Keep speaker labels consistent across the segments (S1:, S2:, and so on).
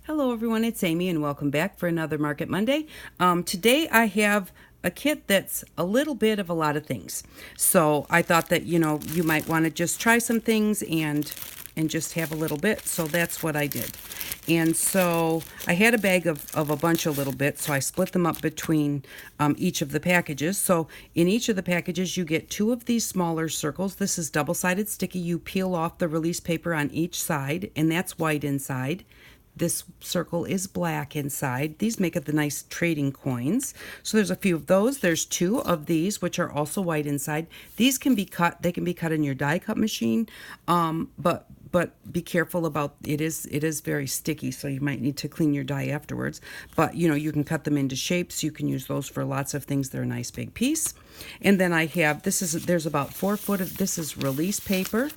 S1: Hello everyone, it's Amy and welcome back for another Market Monday. Today I have a kit that's a little bit of a lot of things. So I thought that, you might want to just try some things and just have a little bit. So that's what I did. And so I had a bag of a bunch of little bits, so I split them up between each of the packages. So in each of the packages, you get 2 of these smaller circles. This is double-sided sticky. You peel off the release paper on each side, and that's white inside. This circle is black inside. These make up the nice trading coins. So there's a few of those. There's 2 of these, which are also white inside. These can be cut. They can be cut in your die cut machine, but be careful about it is very sticky, so you might need to clean your die afterwards. But you can cut them into shapes. You can use those for lots of things. They're a nice big piece. And then I have there's about 4 foot of this is release paper.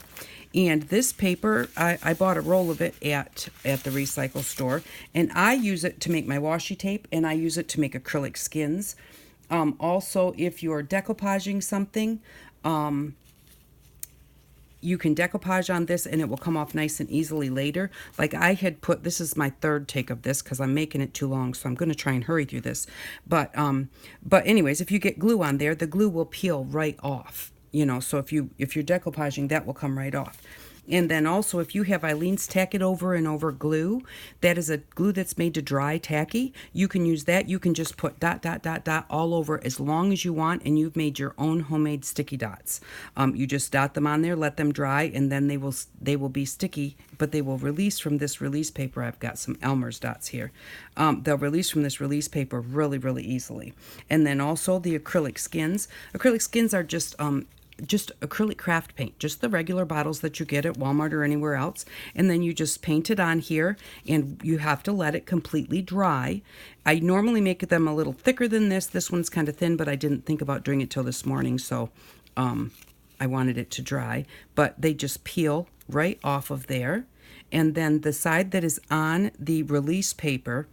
S1: And this paper, I bought a roll of it at the recycle store, and I use it to make my washi tape, and I use it to make acrylic skins. Also, if you're decoupaging something, you can decoupage on this and it will come off nice and easily later. Like I had put, this is my 3rd take of this because I'm making it too long, so I'm going to try and hurry through this. But anyways, if you get glue on there, the glue will peel right off. So if you're decoupaging, that will come right off. And then also, if you have Eileen's Tack It Over and Over glue, that is a glue that's made to dry tacky. You can use that. You can just put dot, dot, dot, dot all over as long as you want, and you've made your own homemade sticky dots. You just dot them on there, let them dry, and then they will be sticky, but they will release from this release paper. I've got some Elmer's dots here. They'll release from this release paper really, really easily. And then also the acrylic skins. Acrylic skins are just acrylic craft paint, just the regular bottles that you get at Walmart or anywhere else. And then you just paint it on here, and you have to let it completely dry. I normally make them a little thicker than this. This one's kind of thin, but I didn't think about doing it till this morning, so I wanted it to dry. But they just peel right off of there. And then the side that is on the release paper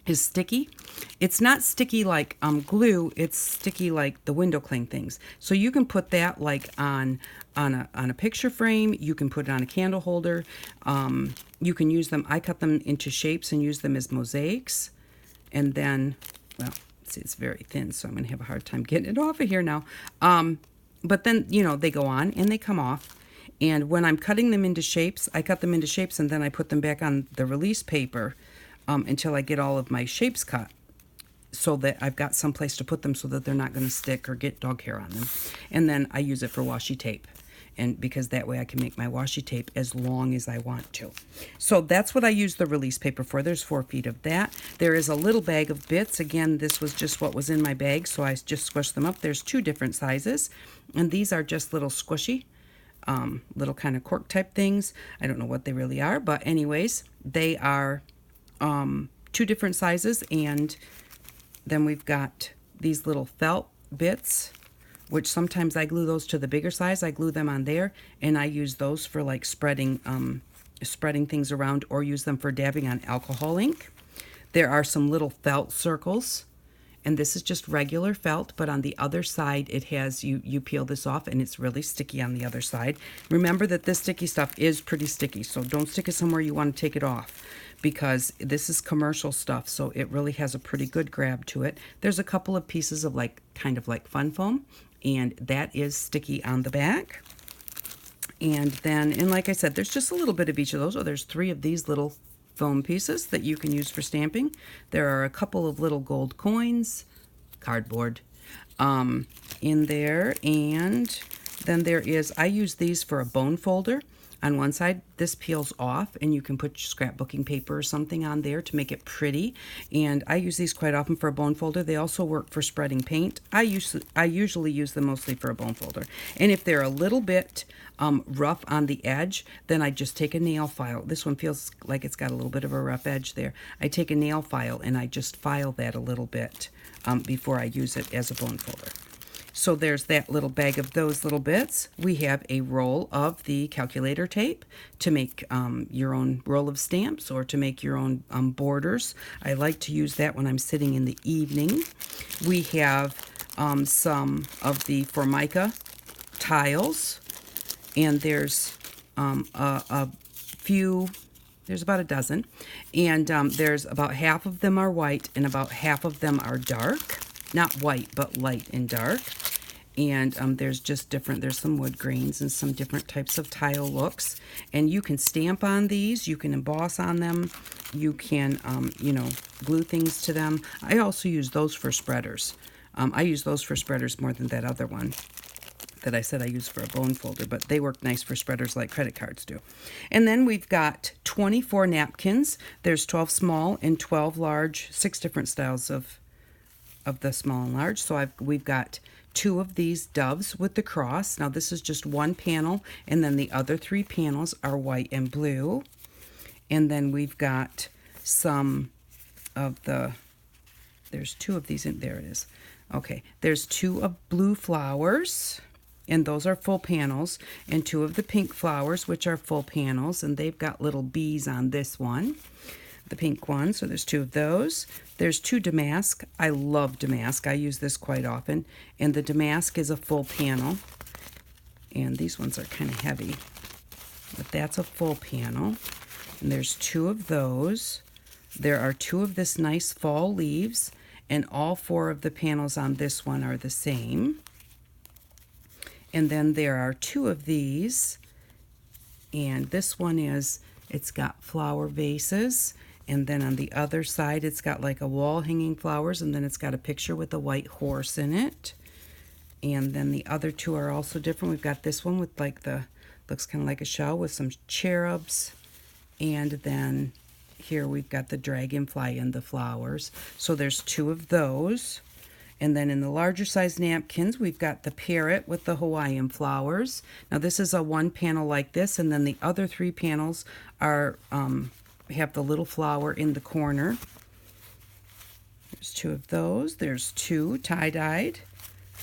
S1: is sticky. It's not sticky like glue, it's sticky like the window cling things. So you can put that like on a picture frame, you can put it on a candle holder. You can use them, I cut them into shapes and use them as mosaics. And then, well, see, it's very thin, so I'm gonna have a hard time getting it off of here now. But then, they go on and they come off. And when I'm cutting them into shapes, I cut them into shapes and then I put them back on the release paper until I get all of my shapes cut, so that I've got some place to put them so that they're not going to stick or get dog hair on them. And then I use it for washi tape, and because that way I can make my washi tape as long as I want to. So that's what I use the release paper for. There's 4 feet of that. There is a little bag of bits. Again, this was just what was in my bag, so I just squished them up. There's 2 different sizes, and these are just little squishy, little kind of cork type things. I don't know what they really are, but anyways, they are 2 different sizes. And then we've got these little felt bits, which sometimes I glue those to the bigger size. I glue them on there, and I use those for like spreading things around, or use them for dabbing on alcohol ink. There are some little felt circles, and this is just regular felt, but on the other side it has, you peel this off and it's really sticky on the other side. Remember that this sticky stuff is pretty sticky, so don't stick it somewhere you want to take it off, because this is commercial stuff, so it really has a pretty good grab to it. There's a couple of pieces of kind of like fun foam, and that is sticky on the back. And then, and like I said, there's just a little bit of each of those. Oh, there's 3 of these little foam pieces that you can use for stamping. There are a couple of little gold coins, cardboard, in there. And then there is, I use these for a bone folder. On one side, this peels off, and you can put scrapbooking paper or something on there to make it pretty. And I use these quite often for a bone folder. They also work for spreading paint. I usually use them mostly for a bone folder. And if they're a little bit rough on the edge, then I just take a nail file. This one feels like it's got a little bit of a rough edge there. I take a nail file and I just file that a little bit before I use it as a bone folder. So there's that little bag of those little bits. We have a roll of the calculator tape to make your own roll of stamps, or to make your own borders. I like to use that when I'm sitting in the evening. We have some of the Formica tiles, and there's a few There's about a dozen. And there's about half of them are white and about half of them are dark. Not white, but light and dark. And there's just different, there's some wood grains and some different types of tile looks. And you can stamp on these, you can emboss on them, you can, you know, glue things to them. I also use those for spreaders. I use those for spreaders more than that other one that I said I use for a bone folder, but they work nice for spreaders like credit cards do. And then we've got 24 napkins. There's 12 small and 12 large, 6 different styles of the small and large. So we've got 2 of these doves with the cross. Now this is just one panel, and then the other 3 panels are white and blue. And then we've got some of the, there's 2 of these in, there it is. Okay, there's 2 of blue flowers, and those are full panels, and 2 of the pink flowers, which are full panels, and they've got little bees on this one, the pink one, so there's 2 of those. There's 2 damask. I love damask. I use this quite often, and the damask is a full panel, and these ones are kind of heavy, but that's a full panel, and there's 2 of those. There are 2 of this nice fall leaves, and all 4 of the panels on this one are the same. And then there are 2 of these, and this one is, it's got flower vases, and then on the other side it's got like a wall hanging flowers, and then it's got a picture with a white horse in it. And then the other 2 are also different. We've got this one with like the, looks kind of like a shell with some cherubs, and then here we've got the dragonfly and the flowers. So there's 2 of those. And then in the larger size napkins, we've got the parrot with the Hawaiian flowers. Now this is a 1 panel like this, and then the other 3 panels are have the little flower in the corner. There's 2 of those. There's 2 tie-dyed.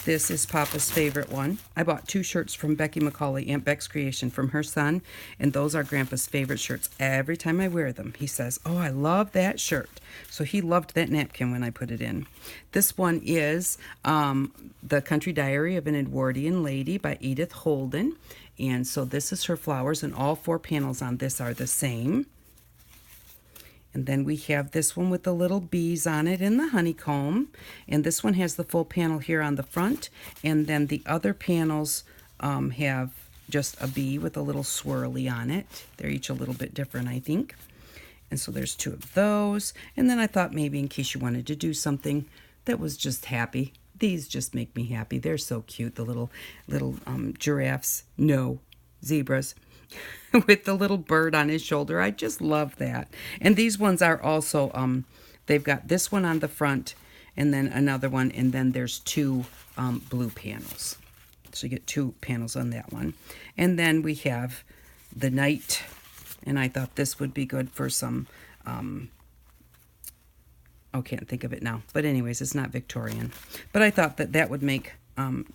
S1: This is Papa's favorite one. I bought 2 shirts from Becky McCauley, Aunt Beck's Creation, from her son, and those are Grandpa's favorite shirts. Every time I wear them, he says, oh, I love that shirt. So he loved that napkin when I put it in. This one is The Country Diary of an Edwardian Lady by Edith Holden. And so this is her flowers, and all 4 panels on this are the same. And then we have this one with the little bees on it in the honeycomb. And this one has the full panel here on the front. And then the other panels have just a bee with a little swirly on it. They're each a little bit different, I think. And so there's 2 of those. And then I thought maybe in case you wanted to do something that was just happy. These just make me happy. They're so cute, the little giraffes. No, zebras. With the little bird on his shoulder. I just love that. And these ones are also, they've got this one on the front and then another one, and then there's 2 blue panels. So you get 2 panels on that one. And then we have the knight, and I thought this would be good for some, oh, can't think of it now. But anyways, it's not Victorian. But I thought that that would make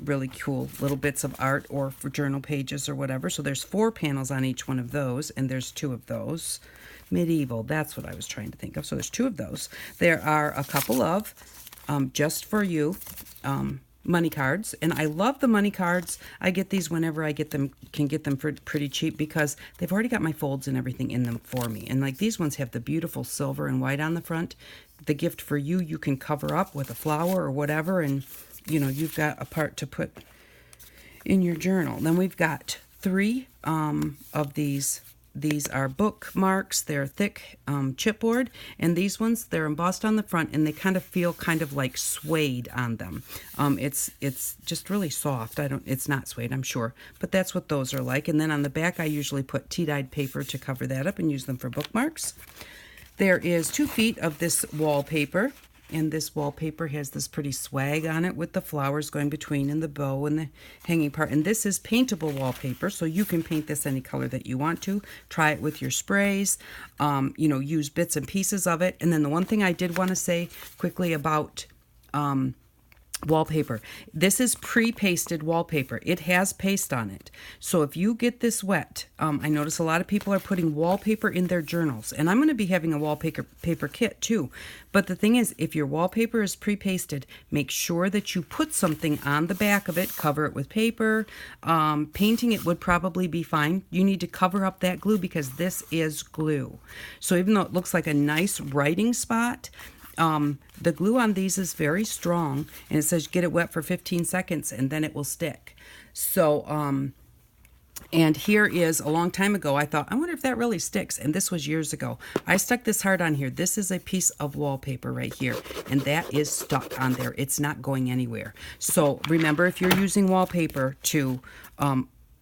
S1: really cool little bits of art or for journal pages or whatever. So there's 4 panels on each one of those, and there's 2 of those. Medieval, that's what I was trying to think of. So there's 2 of those. There are a couple of Just For You money cards, and I love the money cards. I get these whenever I get them, can get them for pretty cheap, because they've already got my folds and everything in them for me. And like these ones have the beautiful silver and white on the front. The Gift For You, you can cover up with a flower or whatever, and you know, you've got a part to put in your journal. Then we've got 3 of these. These are bookmarks. They're thick chipboard, and these ones, they're embossed on the front, and they kind of feel kind of like suede on them. It's just really soft. It's not suede, I'm sure, but that's what those are like. And then on the back, I usually put tea-dyed paper to cover that up and use them for bookmarks. There is 2 feet of this wallpaper. And this wallpaper has this pretty swag on it with the flowers going between and the bow and the hanging part. And this is paintable wallpaper, so you can paint this any color that you want to. Try it with your sprays, you know, use bits and pieces of it. And then the one thing I did want to say quickly about wallpaper. This is pre-pasted wallpaper. It has paste on it. So if you get this wet, I notice a lot of people are putting wallpaper in their journals, and I'm going to be having a wallpaper kit too. But the thing is, if your wallpaper is pre-pasted, make sure that you put something on the back of it, cover it with paper. Painting it would probably be fine. You need to cover up that glue because this is glue. So even though it looks like a nice writing spot, the glue on these is very strong, and it says get it wet for 15 seconds and then it will stick. So, and here is a long time ago, I thought, I wonder if that really sticks. And this was years ago. I stuck this hard on here. This is a piece of wallpaper right here, and that is stuck on there. It's not going anywhere. So remember, if you're using wallpaper, to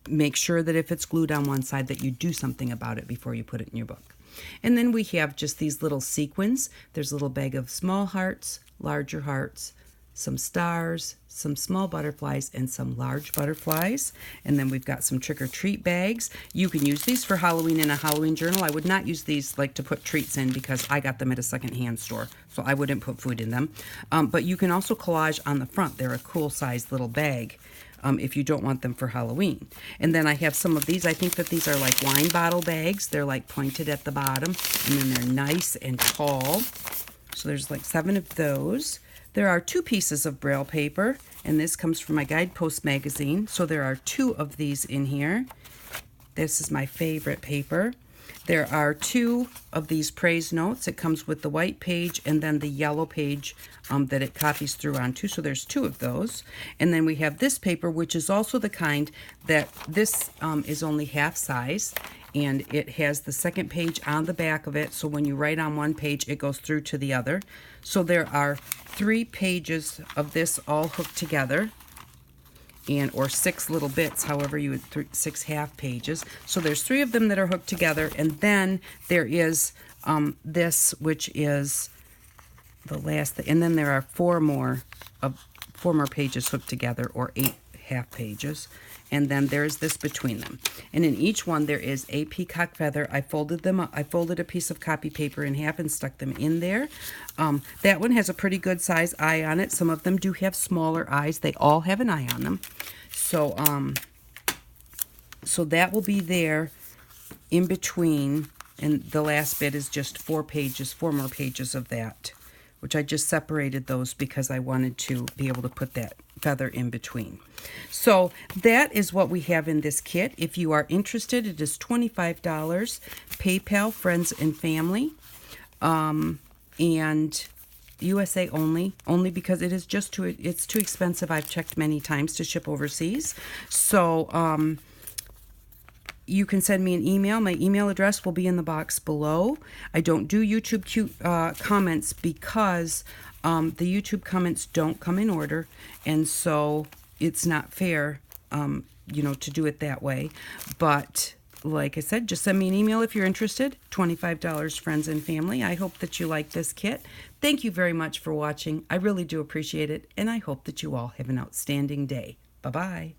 S1: make sure that if it's glued on one side that you do something about it before you put it in your book. And then we have just these little sequins. There's a little bag of small hearts, larger hearts, some stars, some small butterflies, and some large butterflies. And then we've got some trick-or-treat bags. You can use these for Halloween in a Halloween journal. I would not use these like to put treats in because I got them at a secondhand store, so I wouldn't put food in them. But you can also collage on the front. They're a cool sized little bag. If you don't want them for Halloween. And then I have some of these. I think that these are like wine bottle bags. They're like pointed at the bottom, and then they're nice and tall. So there's like 7 of those. There are 2 pieces of Braille paper, and this comes from my Guidepost magazine. So there are 2 of these in here. This is my favorite paper. There are 2 of these praise notes. It comes with the white page and then the yellow page that it copies through onto. So there's 2 of those. And then we have this paper, which is also the kind that this is only half size. And it has the second page on the back of it. So when you write on one page, it goes through to the other. So there are 3 pages of this all hooked together. Or 6 little bits, however you would, 6 half pages. So there's 3 of them that are hooked together, and then there is this, which is the last, and then there are 4 more pages hooked together, or 8 half pages, and then there's this between them. And in each one there is a peacock feather. I folded them up. I folded a piece of copy paper in half and stuck them in there. That one has a pretty good size eye on it. Some of them do have smaller eyes. They all have an eye on them. So so that will be there in between, and the last bit is just 4 more pages of that, which I just separated those because I wanted to be able to put that feather in between. So that is what we have in this kit. If you are interested, it is $25, PayPal, friends and family, and USA only because it is just it's too expensive. I've checked many times to ship overseas. So you can send me an email. My email address will be in the box below. I don't do YouTube comments because the YouTube comments don't come in order, and so it's not fair, to do it that way. But like I said, just send me an email if you're interested. $25, friends and family. I hope that you like this kit. Thank you very much for watching. I really do appreciate it, and I hope that you all have an outstanding day. Bye-bye.